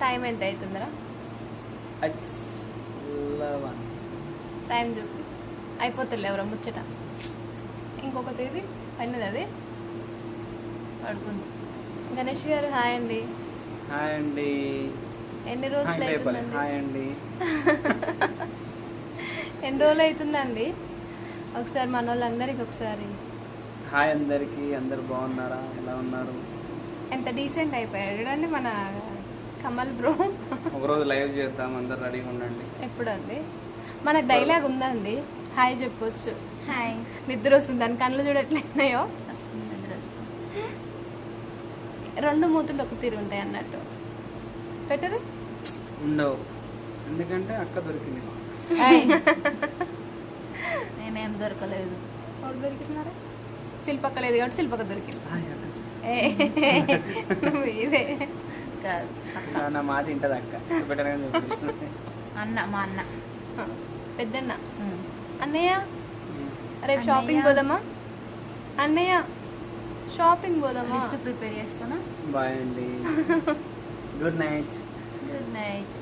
Time ఎంత అవుతుందిరా? Time చూపి అయిపోతుంది ఎవరో ముచ్చట. ఇంకొకటి ఇది పైనది అది పడుకుంది. గణేష్ గారు హాయ్ అండి. హాయ్ అండి. ఎన్ని రోజులు అవుతుందండి? హాయ్ అండి. ఎన్ని రోజులు అవుతుందండి? ఒకసారి మన వాళ్ళందరికి ఒకసారి హాయ్ అందరికి. అందరు బాగున్నారా? ఎలా ఉన్నారు? ఎంత డీసెంట్ అయిపోయాడు చూడండి మన కమల్ బ్రో. ఒకరోజు లైవ్ చేద్దాం, అందరు రెడీగా ఉండండి. ఎప్పుడండి? మనకు డైలాగ్ ఉందండి, హాయ్ చెప్పొచ్చు. హాయ్. నిద్ర వస్తుంది, దాని కళ్ళు చూడట్లేనాయో. రెండు మూతులు ఒక తీరు ఉంటాయి అన్నట్టు. పెట్టరు ఉండవు, ఎందుకంటే అక్క దొరికింది. నేనేం దొరకలేదు. ఎవరు దొరికినారా? శిల్పక్క లేదు కాబట్టి శిల్పక్క దొరికింది. ఇదే కాదు, నా మాట వింటది అక్క. అన్న, మా అన్న పెద్దన్న. అన్నయ్య రేపు షాపింగ్ పోదామా? అన్నయ్య షాపింగ్ పోదామా? లిస్ట్ ప్రిపేర్ చేసుకున్నా. బాయ్ అండి. Good night. Good night.